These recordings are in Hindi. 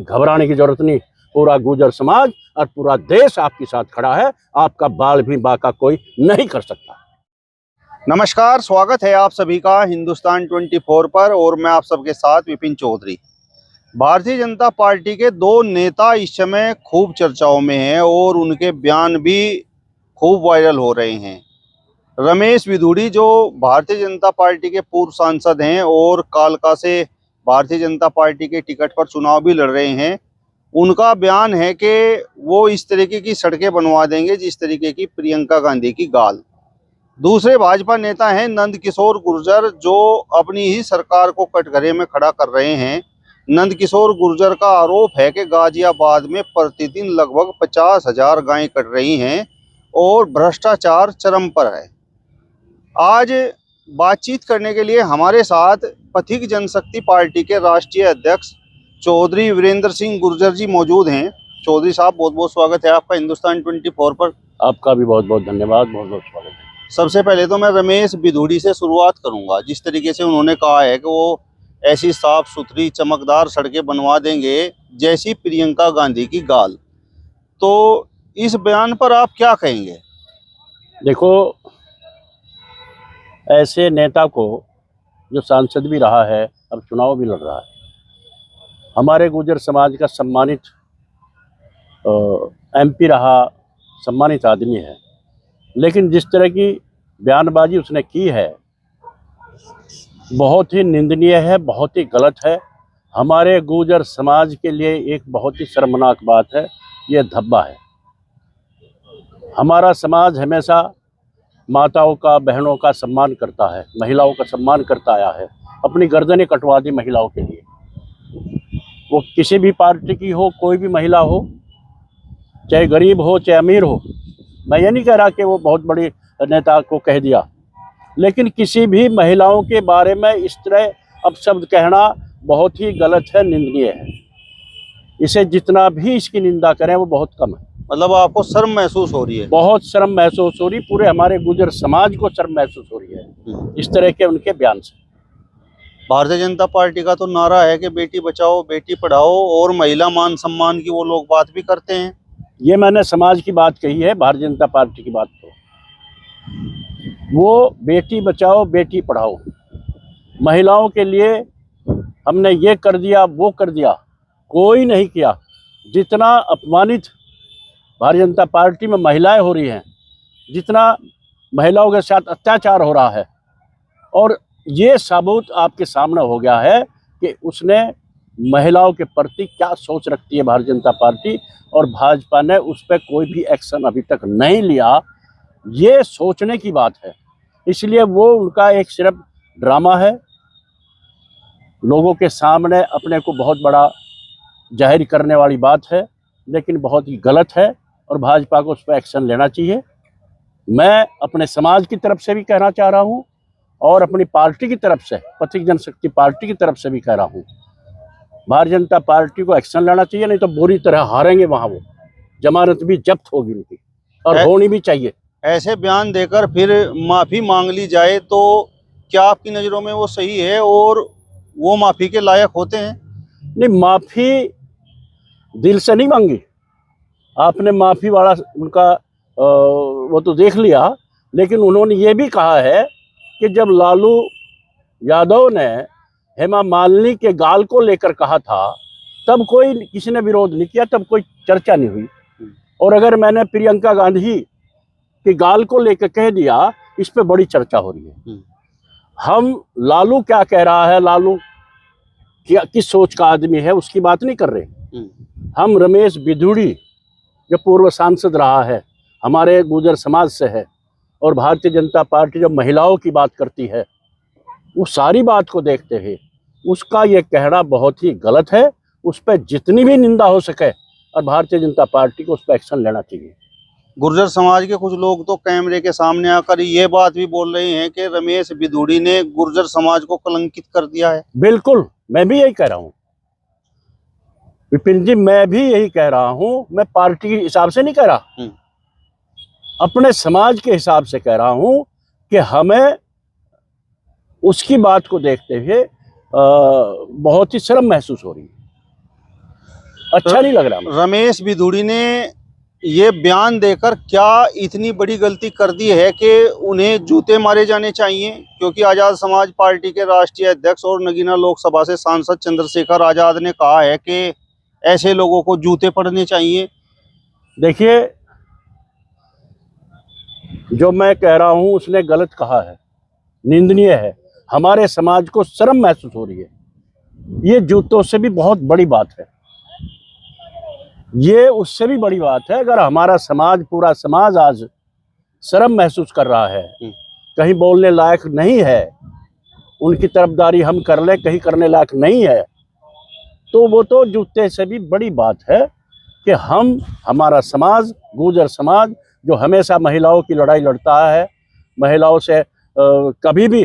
घबराने की जरूरत नहीं। पूरा गुर्जर समाज और पूरा देश आपके साथ खड़ा है। आपका बाल भी बाका कोई नहीं कर सकता। नमस्कार, स्वागत है आप सभी का हिंदुस्तान 24 पर और मैं आप सबके साथ विपिन चौधरी। भारतीय जनता पार्टी के दो नेता इस समय खूब चर्चाओं में हैं और उनके बयान भी खूब वायरल हो रहे हैं। रमेश बिधूड़ी जो भारतीय जनता पार्टी के पूर्व सांसद हैं और कालका से भारतीय जनता पार्टी के टिकट पर चुनाव भी लड़ रहे हैं, उनका बयान है कि वो इस तरीके की सड़कें बनवा देंगे जिस तरीके की प्रियंका गांधी की गाल। दूसरे भाजपा नेता हैं नंदकिशोर गुर्जर जो अपनी ही सरकार को कटघरे में खड़ा कर रहे हैं। नंदकिशोर गुर्जर का आरोप है कि गाजियाबाद में प्रतिदिन लगभग 50,000 गायें कट रही हैं और भ्रष्टाचार चरम पर है। आज बातचीत करने के लिए हमारे साथ पथिक जनशक्ति पार्टी के राष्ट्रीय अध्यक्ष चौधरी वीरेंद्र सिंह गुर्जर जी मौजूद हैं। चौधरी साहब, बहुत बहुत स्वागत है आपका हिंदुस्तान 24 पर। आपका भी बहुत बहुत धन्यवाद, बहुत बहुत स्वागत है। सबसे पहले तो मैं रमेश बिधूड़ी से शुरुआत करूंगा। जिस तरीके से उन्होंने कहा है कि वो ऐसी साफ सुथरी चमकदार सड़कें बनवा देंगे जैसी प्रियंका गांधी की गाल, तो इस बयान पर आप क्या कहेंगे? देखो, ऐसे नेता को जो सांसद भी रहा है, अब चुनाव भी लड़ रहा है, हमारे गुर्जर समाज का सम्मानित एमपी रहा, सम्मानित आदमी है, लेकिन जिस तरह की बयानबाजी उसने की है बहुत ही निंदनीय है, बहुत ही गलत है। हमारे गुर्जर समाज के लिए एक बहुत ही शर्मनाक बात है, ये धब्बा है। हमारा समाज हमेशा माताओं का, बहनों का सम्मान करता है, महिलाओं का सम्मान करता आया है। अपनी गर्दनें कटवा दी महिलाओं के लिए, वो किसी भी पार्टी की हो, कोई भी महिला हो, चाहे गरीब हो चाहे अमीर हो। मैं ये नहीं कह रहा कि वो बहुत बड़ी नेता को कह दिया, लेकिन किसी भी महिलाओं के बारे में इस तरह अपशब्द कहना बहुत ही गलत है, निंदनीय है। इसे जितना भी इसकी निंदा करें वो बहुत कम है। मतलब आपको शर्म महसूस हो रही है? बहुत शर्म महसूस हो रही, पूरे हमारे गुर्जर समाज को शर्म महसूस हो रही है इस तरह के उनके बयान से। भारतीय जनता पार्टी का तो नारा है कि बेटी बचाओ बेटी पढ़ाओ और महिला मान सम्मान की वो लोग बात भी करते हैं। ये मैंने समाज की बात कही है, भारतीय जनता पार्टी की बात। तो वो बेटी बचाओ बेटी पढ़ाओ, महिलाओं के लिए हमने ये कर दिया वो कर दिया, कोई नहीं किया। जितना अपमानित भारतीय जनता पार्टी में महिलाएं हो रही हैं, जितना महिलाओं के साथ अत्याचार हो रहा है, और ये सबूत आपके सामने हो गया है कि उसने महिलाओं के प्रति क्या सोच रखती है भारतीय जनता पार्टी, और भाजपा ने उस पर कोई भी एक्शन अभी तक नहीं लिया। ये सोचने की बात है। इसलिए वो उनका एक सिर्फ ड्रामा है, लोगों के सामने अपने को बहुत बड़ा जाहिर करने वाली बात है, लेकिन बहुत ही गलत है और भाजपा को उस पर एक्शन लेना चाहिए। मैं अपने समाज की तरफ से भी कहना चाह रहा हूँ और अपनी पार्टी की तरफ से, पथिक जनशक्ति पार्टी की तरफ से भी कह रहा हूँ, भारतीय जनता पार्टी को एक्शन लेना चाहिए, नहीं तो बुरी तरह हारेंगे वहाँ वो। जमानत भी जब्त होगी उनकी और होनी भी चाहिए। ऐसे बयान देकर फिर माफ़ी मांग ली जाए तो क्या आपकी नज़रों में वो सही है और वो माफ़ी के लायक होते हैं? नहीं, माफ़ी दिल से नहीं मांगी आपने, माफ़ी वाला उनका वो तो देख लिया, लेकिन उन्होंने ये भी कहा है कि जब लालू यादव ने हेमा मालिनी के गाल को लेकर कहा था तब कोई किसी ने विरोध नहीं किया, तब कोई चर्चा नहीं हुई। और अगर मैंने प्रियंका गांधी के गाल को लेकर कह दिया, इस पे बड़ी चर्चा हो रही है। हम लालू क्या कह रहा है, लालू क्या किस सोच का आदमी है, उसकी बात नहीं कर रहे। हम रमेश बिधूड़ी जो पूर्व सांसद रहा है, हमारे गुर्जर समाज से है, और भारतीय जनता पार्टी जो महिलाओं की बात करती है, वो सारी बात को देखते हैं उसका ये कहना बहुत ही गलत है। उस पर जितनी भी निंदा हो सके और भारतीय जनता पार्टी को उस पर एक्शन लेना चाहिए। गुर्जर समाज के कुछ लोग तो कैमरे के सामने आकर ये बात भी बोल रहे हैं कि रमेश बिधूड़ी ने गुर्जर समाज को कलंकित कर दिया है। बिल्कुल, मैं भी यही कह रहा हूँ विपिन जी, मैं भी यही कह रहा हूँ। मैं पार्टी के हिसाब से नहीं कह रहा, अपने समाज के हिसाब से कह रहा हूँ कि हमें उसकी बात को देखते हुए बहुत ही शर्म महसूस हो रही है। अच्छा नहीं लग रहा मुझे। रमेश बिधूड़ी ने ये बयान देकर क्या इतनी बड़ी गलती कर दी है कि उन्हें जूते मारे जाने चाहिए? क्योंकि आजाद समाज पार्टी के राष्ट्रीय अध्यक्ष और नगीना लोकसभा से सांसद चंद्रशेखर आजाद ने कहा है कि ऐसे लोगों को जूते पड़ने चाहिए। देखिए, जो मैं कह रहा हूं उसने गलत कहा है, निंदनीय है। हमारे समाज को शर्म महसूस हो रही है। ये जूतों से भी बहुत बड़ी बात है, ये उससे भी बड़ी बात है। अगर हमारा समाज, पूरा समाज आज शर्म महसूस कर रहा है, कहीं बोलने लायक नहीं है, उनकी तरफदारी हम कर ले कहीं करने लायक नहीं है, तो वो तो जूते से भी बड़ी बात है कि हमारा समाज, गुर्जर समाज, जो हमेशा महिलाओं की लड़ाई लड़ता है, महिलाओं से कभी भी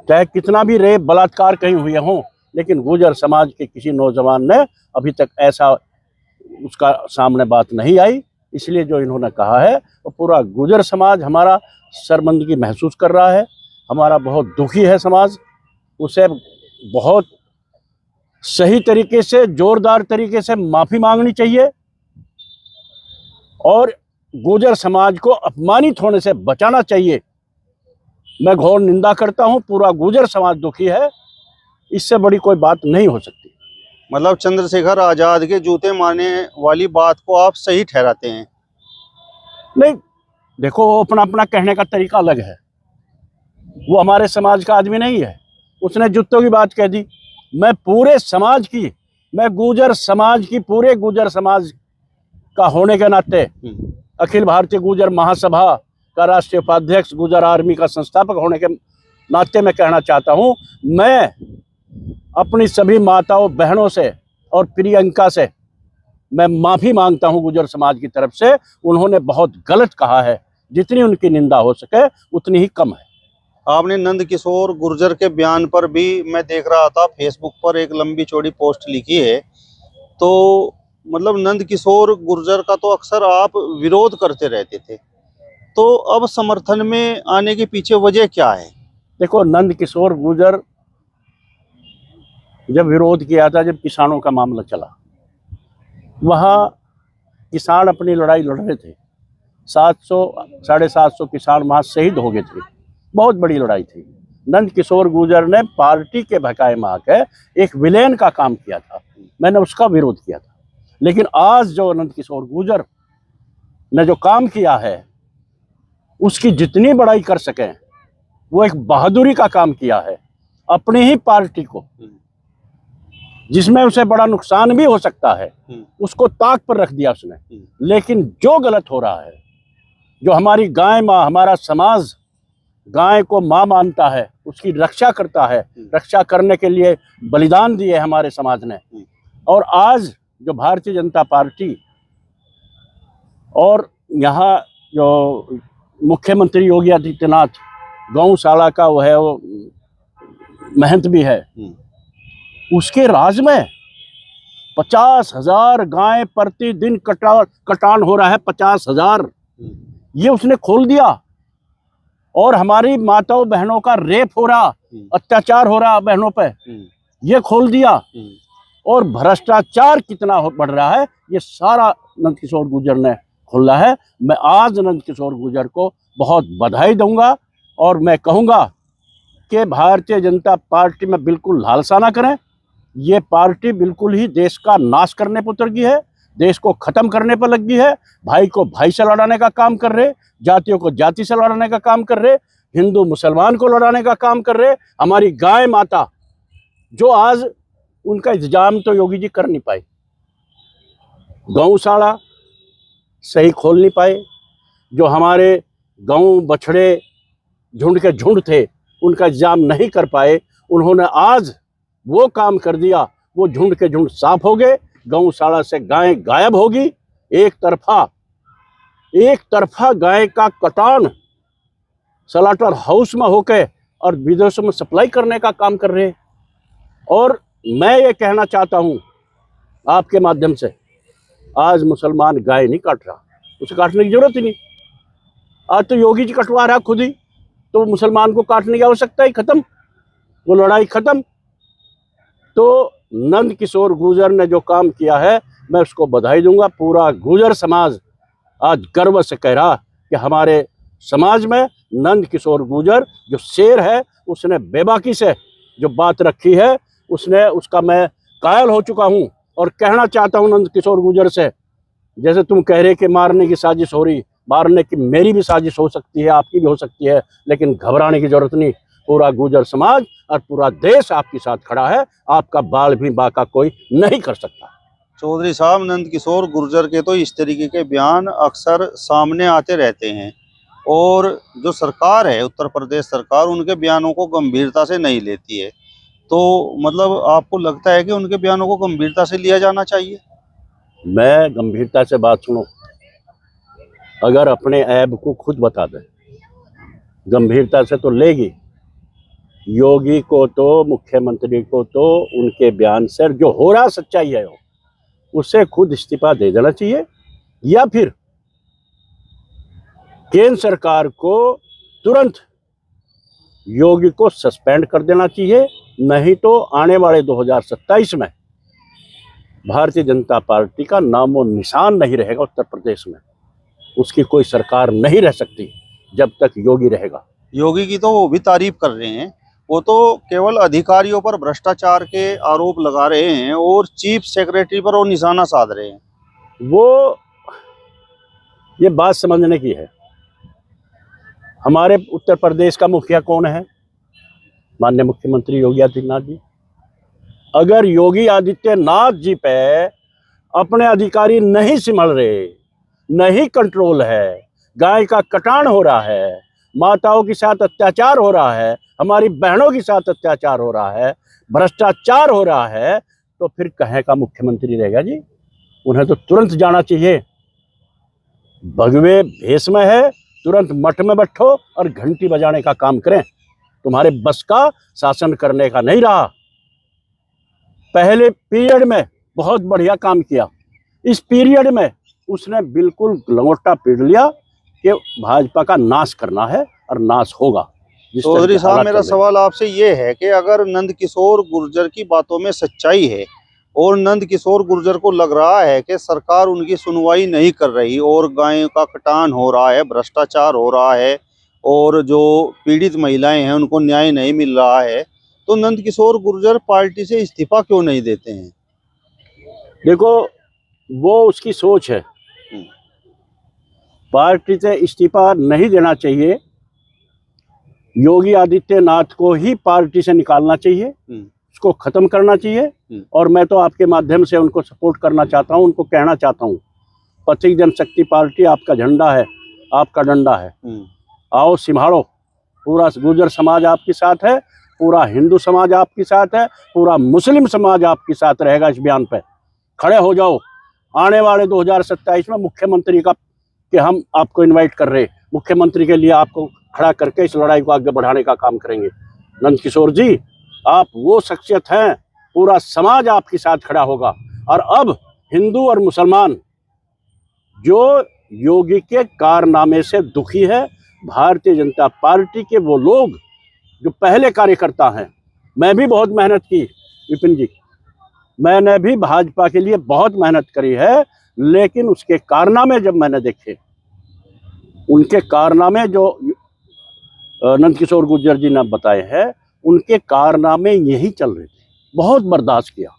चाहे कितना भी रेप बलात्कार कहीं हुए हों, लेकिन गुर्जर समाज के किसी नौजवान ने अभी तक ऐसा उसका सामने बात नहीं आई। इसलिए जो इन्होंने कहा है वो पूरा गुर्जर समाज हमारा शर्मिंदगी महसूस कर रहा है, हमारा बहुत दुखी है समाज। उसे बहुत सही तरीके से, जोरदार तरीके से माफ़ी मांगनी चाहिए और गुर्जर समाज को अपमानित होने से बचाना चाहिए। मैं घोर निंदा करता हूं, पूरा गुर्जर समाज दुखी है, इससे बड़ी कोई बात नहीं हो सकती। मतलब चंद्रशेखर आजाद के जूते मारने वाली बात को आप सही ठहराते हैं? नहीं, देखो, वो अपना अपना कहने का तरीका अलग है। वो हमारे समाज का आदमी नहीं है, उसने जूतों की बात कह दी। मैं पूरे समाज की, मैं गुर्जर समाज की, पूरे गुर्जर समाज का होने के नाते, अखिल भारतीय गुर्जर महासभा का राष्ट्रीय उपाध्यक्ष, गुर्जर आर्मी का संस्थापक होने के नाते मैं कहना चाहता हूं, मैं अपनी सभी माताओं बहनों से और प्रियंका से मैं माफ़ी मांगता हूं गुर्जर समाज की तरफ से। उन्होंने बहुत गलत कहा है, जितनी उनकी निंदा हो सके उतनी ही कम है। आपने नंद किशोर गुर्जर के बयान पर भी, मैं देख रहा था फेसबुक पर, एक लंबी चौड़ी पोस्ट लिखी है। तो मतलब नंद किशोर गुर्जर का तो अक्सर आप विरोध करते रहते थे, तो अब समर्थन में आने के पीछे वजह क्या है? देखो, नंद किशोर गुर्जर जब विरोध किया था, जब किसानों का मामला चला, वहाँ किसान अपनी लड़ाई लड़ रहे थे। 700-750 किसान वहाँ शहीद हो गए थे, बहुत बड़ी लड़ाई थी। नंद किशोर गुर्जर ने पार्टी के भकाए में आकर एक विलेन का काम किया था, मैंने उसका विरोध किया था। लेकिन आज जो नंद किशोर गुर्जर ने जो काम किया है, उसकी जितनी बड़ाई कर सकें, वो एक बहादुरी का काम किया है। अपनी ही पार्टी को, जिसमें उसे बड़ा नुकसान भी हो सकता है, उसको ताक पर रख दिया उसने। लेकिन जो गलत हो रहा है, जो हमारी गाय माँ, हमारा समाज गाय को माँ मानता है, उसकी रक्षा करता है, रक्षा करने के लिए बलिदान दिए हमारे समाज ने। और आज जो भारतीय जनता पार्टी और यहाँ जो मुख्यमंत्री योगी आदित्यनाथ गौशाला का वो है, वो महंत भी है, उसके राज में 50,000 गाय प्रतिदिन कटान हो रहा है। 50,000 ये उसने खोल दिया। और हमारी माताओं बहनों का रेप हो रहा, अत्याचार हो रहा बहनों पे, ये खोल दिया। और भ्रष्टाचार कितना बढ़ रहा है, ये सारा नंद किशोर गुर्जर ने खोला है। मैं आज नंद किशोर गुर्जर को बहुत बधाई दूंगा और मैं कहूँगा कि भारतीय जनता पार्टी में बिल्कुल लालसा ना करें। ये पार्टी बिल्कुल ही देश का नाश करने पर उतर गई है, देश को ख़त्म करने पर लगी है, भाई को भाई से लड़ाने का काम कर रहे, जातियों को जाति से लड़ाने का काम कर रहे, हिंदू मुसलमान को लड़ाने का काम कर रहे। हमारी गाय माता, जो आज उनका इंतजाम तो योगी जी कर नहीं पाए, गौशाला सही खोल नहीं पाए, जो हमारे गौ बछड़े झुंड के झुंड थे उनका इंतजाम नहीं कर पाए, उन्होंने आज वो काम कर दिया। वो झुंड के झुंड साफ हो गए, गौशाला से गाय गायब होगी। एक तरफा गाय का कटान स्लॉटर हाउस में होके और विदेशों में सप्लाई करने का काम कर रहे हैं। और मैं ये कहना चाहता हूँ आपके माध्यम से, आज मुसलमान गाय नहीं काट रहा, उसे काटने की जरूरत ही नहीं। आज तो योगी जी कटवा रहा खुद ही, तो मुसलमान को काटने की आवश्यकता ही खत्म, वो लड़ाई खत्म। तो नंद किशोर गुर्जर ने जो काम किया है मैं उसको बधाई दूंगा। पूरा गुर्जर समाज आज गर्व से कह रहा कि हमारे समाज में नंद किशोर गुर्जर जो शेर है, उसने बेबाकी से जो बात रखी है उसका मैं कायल हो चुका हूं। और कहना चाहता हूं नंद किशोर गुर्जर से, जैसे तुम कह रहे कि मारने की साजिश हो रही, मारने की मेरी भी साजिश हो सकती है, आपकी भी हो सकती है, लेकिन घबराने की जरूरत नहीं। पूरा गुर्जर समाज और पूरा देश आपके साथ खड़ा है, आपका बाल भी बाका कोई नहीं कर सकता। चौधरी साहब, नंद किशोर गुर्जर के तो इस तरीके के बयान अक्सर सामने आते रहते हैं और जो सरकार है, उत्तर प्रदेश सरकार, उनके बयानों को गंभीरता से नहीं लेती है। तो मतलब आपको लगता है कि उनके बयानों को गंभीरता से लिया जाना चाहिए? मैं गंभीरता से बात सुनो, अगर अपने ऐब को खुद बता दे, गंभीरता से तो लेगी। योगी को तो, मुख्यमंत्री को तो उनके बयान से जो हो रहा सच्चाई है उससे खुद इस्तीफा दे देना चाहिए, या फिर केंद्र सरकार को तुरंत योगी को सस्पेंड कर देना चाहिए। नहीं तो आने वाले 2027 में भारतीय जनता पार्टी का नामो निशान नहीं रहेगा उत्तर प्रदेश में। उसकी कोई सरकार नहीं रह सकती जब तक योगी रहेगा। योगी की तो वो भी तारीफ कर रहे हैं, वो तो केवल अधिकारियों पर भ्रष्टाचार के आरोप लगा रहे हैं और चीफ सेक्रेटरी पर वो निशाना साध रहे हैं। वो ये बात समझने की है, हमारे उत्तर प्रदेश का मुखिया कौन है? माननीय मुख्यमंत्री योगी आदित्यनाथ जी। अगर योगी आदित्यनाथ जी पे अपने अधिकारी नहीं संभल रहे, नहीं कंट्रोल है, गाय का कटान हो रहा है, माताओं के साथ अत्याचार हो रहा है, हमारी बहनों के साथ अत्याचार हो रहा है, भ्रष्टाचार हो रहा है, तो फिर कहे का मुख्यमंत्री रहेगा जी? उन्हें तो तुरंत जाना चाहिए। भगवे भेष में है, तुरंत मठ में बैठो और घंटी बजाने का काम करें। तुम्हारे बस का शासन करने का नहीं रहा। पहले पीरियड में बहुत बढ़िया काम किया, इस पीरियड में उसने बिल्कुल लंगोटा पीट लिया कि भाजपा का नाश करना है और नाश होगा। चौधरी साहब, मेरा सवाल आपसे ये है कि अगर नंद किशोर गुर्जर की बातों में सच्चाई है और नंद किशोर गुर्जर को लग रहा है कि सरकार उनकी सुनवाई नहीं कर रही और गायों का कटान हो रहा है, भ्रष्टाचार हो रहा है और जो पीड़ित महिलाएं हैं उनको न्याय नहीं मिल रहा है, तो नंद किशोर गुर्जर पार्टी से इस्तीफा क्यों नहीं देते हैं? देखो, वो उसकी सोच है। पार्टी से इस्तीफा नहीं देना चाहिए, योगी आदित्यनाथ को ही पार्टी से निकालना चाहिए, उसको खत्म करना चाहिए। और मैं तो आपके माध्यम से उनको सपोर्ट करना चाहता हूं, उनको कहना चाहता हूं, पथिक जनशक्ति पार्टी आपका झंडा है, आपका डंडा है, आओ संभालो। पूरा गुर्जर समाज आपके साथ है, पूरा हिंदू समाज आपके साथ है, पूरा मुस्लिम समाज आपके साथ रहेगा। इस बयान पे खड़े हो जाओ। आने वाले 2027 में मुख्यमंत्री का कि हम आपको इनवाइट कर रहे, मुख्यमंत्री के लिए आपको खड़ा करके इस लड़ाई को आगे बढ़ाने का काम करेंगे। नंद किशोर जी, आप वो शख्सियत हैं, पूरा समाज आपके साथ खड़ा होगा। और अब हिंदू और मुसलमान जो योगी के कारनामे से दुखी है, भारतीय जनता पार्टी के वो लोग जो पहले कार्यकर्ता हैं, मैं भी बहुत मेहनत की विपिन जी, मैंने भी भाजपा के लिए बहुत मेहनत करी है, लेकिन उसके कारनामे जब मैंने देखे, उनके कारनामे जो नंद किशोर गुर्जर जी ने बताए हैं, उनके कारनामे यही चल रहे थे। बहुत बर्दाश्त किया,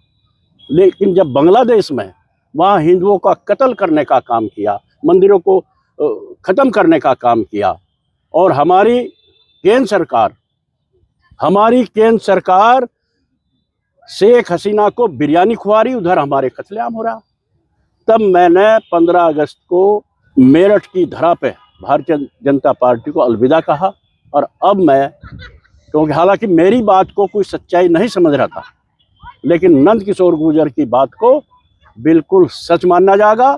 लेकिन जब बांग्लादेश में वहाँ हिंदुओं का कत्ल करने का काम किया, मंदिरों को ख़त्म करने का काम किया, और हमारी केंद्र सरकार शेख हसीना को बिरयानी खुआ रही, उधर हमारे कत्लेआम हो रहा, तब मैंने 15 अगस्त को मेरठ की धरा पे भारतीय जनता पार्टी को अलविदा कहा। और अब मैं, क्योंकि हालांकि मेरी बात को कोई सच्चाई नहीं समझ रहा था, लेकिन नंद किशोर गुर्जर की बात को बिल्कुल सच माना जाएगा,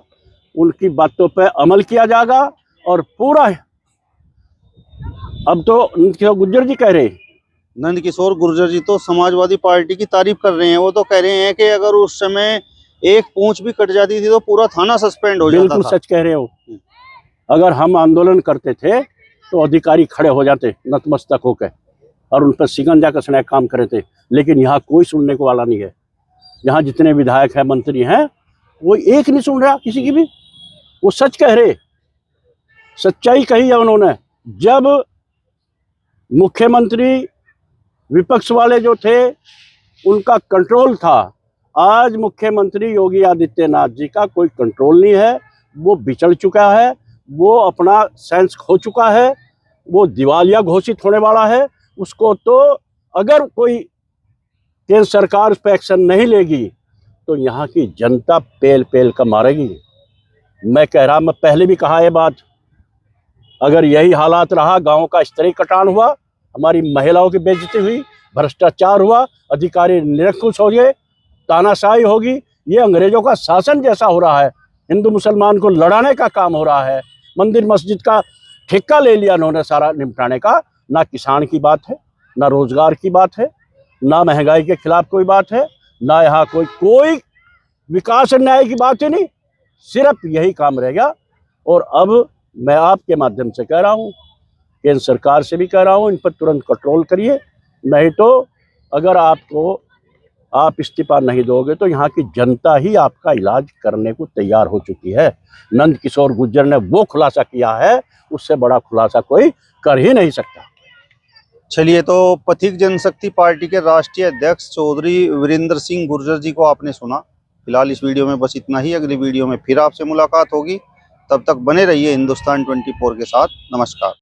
उनकी बातों पे अमल किया जाएगा। और पूरा, अब तो नंद किशोर गुर्जर जी कह रहे हैं, नंद किशोर गुर्जर जी तो समाजवादी पार्टी की तारीफ कर रहे हैं। वो तो कह रहे हैं कि अगर उस समय एक पूंछ भी कट जाती थी तो पूरा थाना सस्पेंड हो जाता था। बिल्कुल सच कह रहे हो। अगर हम आंदोलन करते थे तो अधिकारी खड़े हो जाते नतमस्तक होकर और उन पर शिकंजा कसने का काम करे थे, लेकिन यहाँ कोई सुनने को वाला नहीं है। यहाँ जितने विधायक हैं, मंत्री हैं, कोई एक नहीं सुन रहा किसी की भी। वो सच कह रहे, सच्चाई कही है उन्होंने। जब मुख्यमंत्री विपक्ष वाले जो थे उनका कंट्रोल था, आज मुख्यमंत्री योगी आदित्यनाथ जी का कोई कंट्रोल नहीं है। वो बिचड़ चुका है, वो अपना सेंस खो चुका है, वो दिवालिया घोषित होने वाला है। उसको तो अगर कोई केंद्र सरकार उस पर एक्शन नहीं लेगी तो यहाँ की जनता पेल पेल का मारेगी। मैं कह रहा, मैं पहले भी कहा ये बात, अगर यही हालात रहा, गाँव का इस तरह कटान हुआ, हमारी महिलाओं की बेइज्जती हुई, भ्रष्टाचार हुआ, अधिकारी निरंकुश हो गए, तानाशाही होगी, ये अंग्रेजों का शासन जैसा हो रहा है। हिंदू मुसलमान को लड़ाने का काम हो रहा है। मंदिर मस्जिद का ठेका ले लिया उन्होंने सारा निपटाने का। ना किसान की बात है, ना रोजगार की बात है, ना महंगाई के खिलाफ कोई बात है, ना यहाँ कोई विकास और न्याय की बात ही नहीं, सिर्फ यही काम रह गया। और अब मैं आपके माध्यम से कह रहा हूँ, केंद्र सरकार से भी कह रहा हूँ, इन पर तुरंत कंट्रोल करिए, नहीं तो अगर आप इस्तीफा नहीं दोगे तो यहाँ की जनता ही आपका इलाज करने को तैयार हो चुकी है। नंद किशोर गुर्जर ने वो खुलासा किया है, उससे बड़ा खुलासा कोई कर ही नहीं सकता। चलिए, तो पथिक जनशक्ति पार्टी के राष्ट्रीय अध्यक्ष चौधरी वीरेंद्र सिंह गुर्जर जी को आपने सुना। फिलहाल इस वीडियो में बस इतना ही। अगली वीडियो में फिर आपसे मुलाकात होगी, तब तक बने रहिए हिंदुस्तान 24 के साथ। नमस्कार।